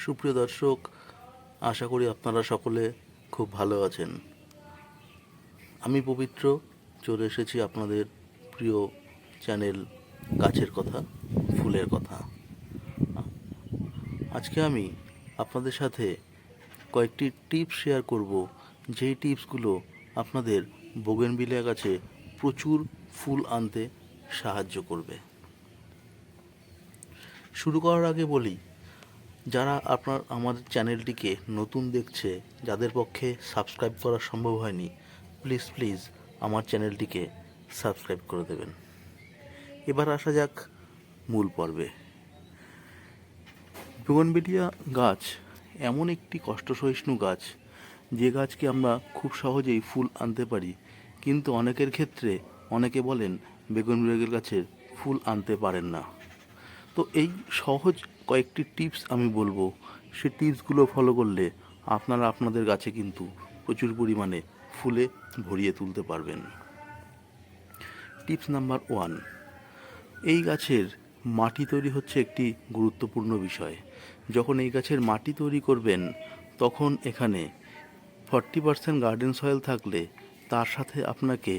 সুপ্রিয় দর্শক, আশা করি আপনারা সকলে খুব ভালো আছেন। আমি পবিত্র চলে এসেছি আপনাদের প্রিয় চ্যানেল গাছের কথা, ফুলের কথা। আজকে আমি আপনাদের সাথে কয়েকটি টিপস শেয়ার করব, যেই টিপসগুলো আপনাদের বোগেনভিলিয়া গাছে প্রচুর ফুল আনতে সাহায্য করবে। শুরু করার আগে বলি, যারা আমাদের চ্যানেলটিকে নতুন দেখছে, যাদের পক্ষে সাবস্ক্রাইব করা সম্ভব হয়নি, প্লিজ আমার চ্যানেলটিকে সাবস্ক্রাইব করে দেবেন। এবার আসা যাক মূল পর্বে। বোগেনভিলিয়া গাছ এমন একটি কষ্টসহিষ্ণু গাছ, যে গাছকে আমরা খুব সহজেই ফুল আনতে পারি, কিন্তু অনেকের ক্ষেত্রে অনেকে বলেন বোগেনভিলিয়া গাছের ফুল আনতে পারেন না। তো এই সহজ কয়েকটি টিপস আমি বলবো, সেই টিপসগুলো ফলো করলে আপনারা আপনাদের গাছে কিন্তু প্রচুর পরিমাণে ফুলে ভরিয়ে তুলতে পারবেন। টিপস নাম্বার 1, এই গাছের মাটি তৈরি হচ্ছে একটি গুরুত্বপূর্ণ বিষয়। যখন এই গাছের মাটি তৈরি করবেন, তখন এখানে 40% গার্ডেন সয়েল থাকলে তার সাথে আপনাকে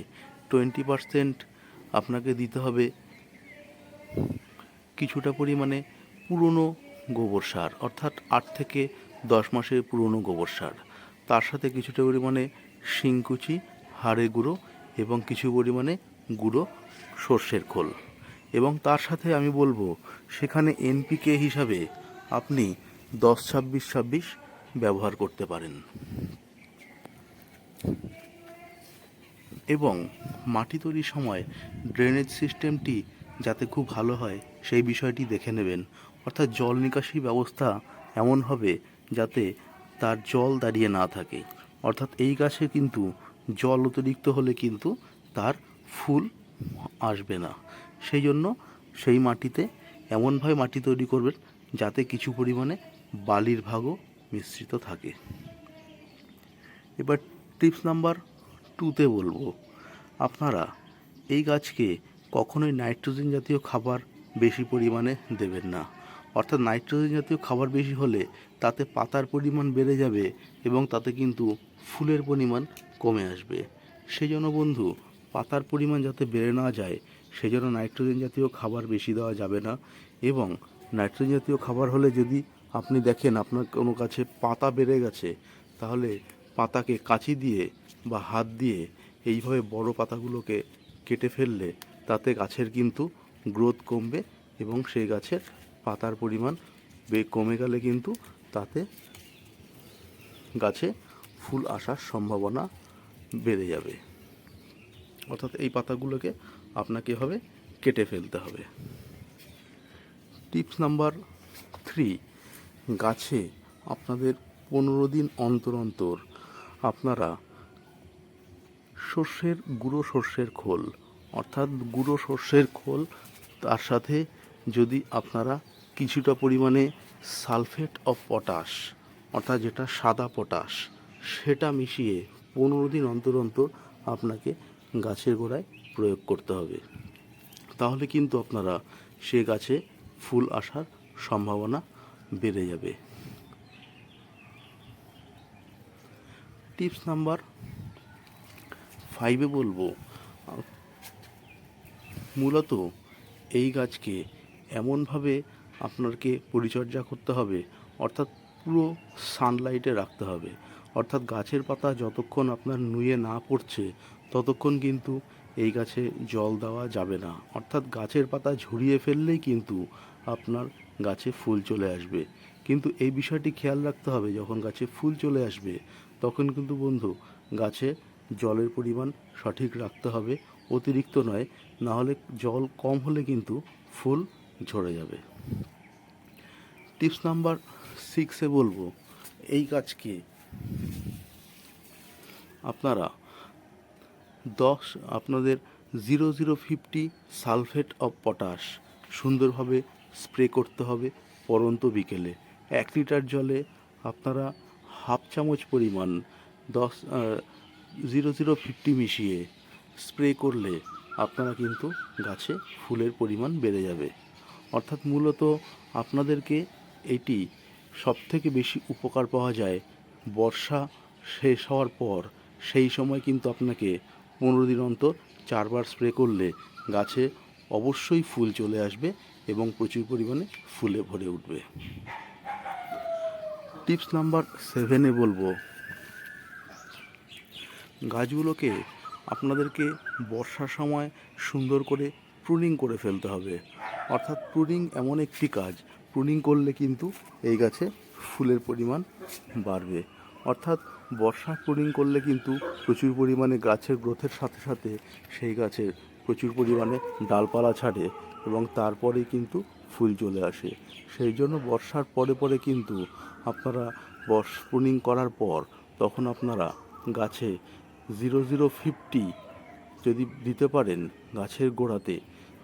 20% আপনাকে দিতে হবে কিছুটা পরিমাণে পুরনো গোবর সার, অর্থাৎ 8 থেকে 10 মাসের পুরনো গোবর সার। তার সাথে কিছুটা পরিমাণে শিংকুচি, হাড়ে গুঁড়ো এবং কিছু পরিমাণে গুঁড়ো সর্ষের খোল। এবং তার সাথে আমি বলবো, সেখানে এনপিকে হিসাবে আপনি 10-26-26 ব্যবহার করতে পারেন। এবং মাটি তৈরির সময় ড্রেনেজ সিস্টেমটি যাতে খুব ভালো হয় সেই বিষয়টি দেখে নেবেন। অর্থাৎ জল নিকাশি ব্যবস্থা এমন হবে যাতে তার জল দাঁড়িয়ে না থাকে। অর্থাৎ এই গাছে কিন্তু জল অতিরিক্ত হলে কিন্তু তার ফুল আসবে না। সেই জন্য সেই মাটিতে এমনভাবে মাটি তৈরি করবেন যাতে কিছু পরিমাণে বালির ভাগও মিশ্রিত থাকে। এবার টিপস নাম্বার 2তে বলবো, আপনারা এই গাছকে কখনোই নাইট্রোজেন জাতীয় খাবার বেশি পরিমাণে দেবেন না। অর্থাৎ নাইট্রোজেন জাতীয় খাবার বেশি হলে তাতে পাতার পরিমাণ বেড়ে যাবে এবং তাতে কিন্তু ফুলের পরিমাণ কমে আসবে। সেই জন্য বন্ধু, পাতার পরিমাণ যাতে বেড়ে না যায়, সেই জন্য নাইট্রোজেন জাতীয় খাবার বেশি দেওয়া যাবে না। এবং নাইট্রোজেন জাতীয় খাবার হলে যদি আপনি দেখেন আপনার কোনো গাছে পাতা বেড়ে গেছে, তাহলে পাতাকে কাঁচি দিয়ে বা হাত দিয়ে এইভাবে বড় পাতাগুলোকে কেটে ফেললে তাতে গাছের কিন্তু গ্রোথ কমবে এবং সেই গাছের পাতার পরিমাণ কমে গেলে কিন্তু তাতে গাছে ফুল আসার সম্ভাবনা বেড়ে যাবে। অর্থাৎ এই পাতাগুলোকে আপনাকে এভাবে কেটে ফেলতে হবে। টিপস নাম্বার 3, গাছে আপনাদের 15 দিন অন্তর অন্তর আপনারা সর্ষের খোল, অর্থাৎ গুঁড়ো সর্ষের খোল, তার সাথে যদি আপনারা কিছুটা পরিমাণে সালফেট অফ পটাশ, অর্থাৎ যেটা সাদা পটাশ, সেটা মিশিয়ে 15 দিন অন্তর অন্তর আপনাকে গাছের গোড়ায় প্রয়োগ করতে হবে। তাহলে কিন্তু আপনারা সে গাছে ফুল আসার সম্ভাবনা বেড়ে যাবে। টিপস নাম্বার 5 বলবো, মূলত এই গাছকে এমনভাবে আপনাকে পরিচর্যা করতে হবে, অর্থাৎ পুরো সানলাইটে রাখতে হবে। অর্থাৎ গাছের পাতা যতক্ষণ আপনার নুয়ে না পড়ছে ততক্ষণ কিন্তু এই গাছে জল দেওয়া যাবে না। অর্থাৎ গাছের পাতা ঝরিয়ে ফেললেই কিন্তু আপনার গাছে ফুল চলে আসবে। কিন্তু এই বিষয়টি খেয়াল রাখতে হবে, যখন গাছে ফুল চলে আসবে তখন কিন্তু বন্ধু গাছে জলের পরিমাণ সঠিক রাখতে হবে, অতিরিক্ত নয়, না হলে জল কম হলে কিন্তু ফুল ঝরে যাবে। টিপস নাম্বার 6 বলবো, এই গাছকে আপনারা আপনাদের 0050 সালফেট অফ পটাশ সুন্দরভাবে স্প্রে করতে হবে পরন্ত বিকেলে। 1 লিটার জলে আপনারা হাফ চামচ পরিমাণ 0050 মিশিয়ে স্প্রে করলে আপনারা কিন্তু গাছে ফুলের পরিমাণ বেড়ে যাবে। অর্থাৎ মূলত আপনাদেরকে এটি সবথেকে বেশি উপকার পাওয়া যায় বর্ষা শেষ হওয়ার পর। সেই সময় কিন্তু আপনাকে 15 দিন অন্তর 4 বার স্প্রে করলে গাছে অবশ্যই ফুল চলে আসবে এবং প্রচুর পরিমাণে ফুলে ভরে উঠবে। টিপস নাম্বার 7 বলবো, গাছগুলোকে আপনাদেরকে বর্ষার সময় সুন্দর করে প্রুনিং করে ফেলতে হবে। অর্থাৎ প্রুনিং এমন একটি কাজ, প্রুনিং করলে কিন্তু এই গাছে ফুলের পরিমাণ বাড়বে। অর্থাৎ বর্ষা প্রুনিং করলে কিন্তু প্রচুর পরিমাণে গাছের গ্রোথের সাথে সাথে সেই গাছের প্রচুর পরিমাণে ডালপালা ছাড়ে এবং তারপরেই কিন্তু ফুল চলে আসে। সেই জন্য বর্ষার পরে পরে কিন্তু আপনারা প্রুনিং করার পর তখন আপনারা গাছে 0050 যদি দিতে পারেন গাছের গোড়াতে,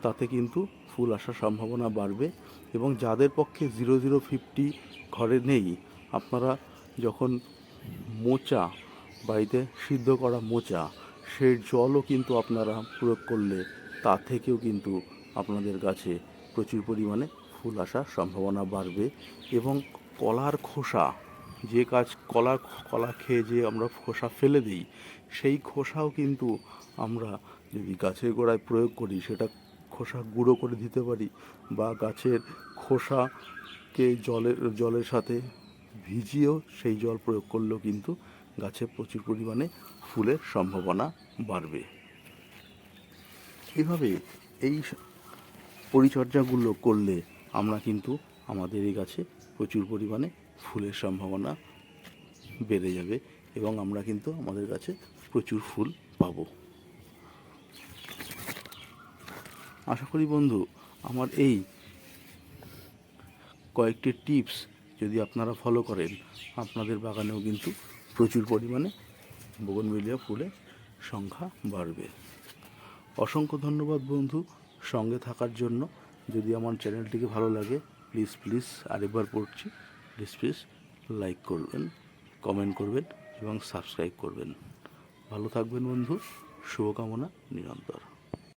তাতে কিন্তু ফুল আসার সম্ভাবনা বাড়বে। এবং যাদের পক্ষে 0050 ঘরে নেই, আপনারা যখন মোচা, বাড়িতে সিদ্ধ করা মোচা, সেই জলও কিন্তু আপনারা প্রয়োগ করলে তা থেকেও কিন্তু আপনাদের গাছে প্রচুর পরিমাণে ফুল আসার সম্ভাবনা বাড়বে। এবং কলার খোসা, যে কলা খেয়ে যে আমরা খোসা ফেলে দিই, সেই খোসাও কিন্তু আমরা যদি গাছের গোড়ায় প্রয়োগ করি, সেটা খোসা গুঁড়ো করে দিতে পারি, বা গাছের খোসাকে জলের সাথে ভিজিয়েও সেই জল প্রয়োগ করলেও কিন্তু গাছে প্রচুর পরিমাণে ফুলের সম্ভাবনা বাড়বে। এভাবে এই পরিচর্যাগুলো করলে আমরা কিন্তু আমাদের এই গাছে প্রচুর পরিমাণে ফুলের সম্ভাবনা বেড়ে যাবে এবং আমরা কিন্তু আমাদের গাছে প্রচুর ফুল পাবো। আশা করি বন্ধু, আমার এই কয়েকটি টিপস যদি আপনারা ফলো করেন, আপনাদের বাগানেও কিন্তু প্রচুর পরিমাণে বোগনভেলিয়া ফুলের সংখ্যা বাড়বে। অসংখ্য ধন্যবাদ বন্ধু সঙ্গে থাকার জন্য। যদি আমার চ্যানেলটিকে ভালো লাগে, প্লিজ আরেকবার পড়ছি, প্লিজ লাইক করবেন, কমেন্ট করবেন এবং সাবস্ক্রাইব করবেন। ভালো থাকবেন বন্ধু, শুভকামনা নিরন্তর।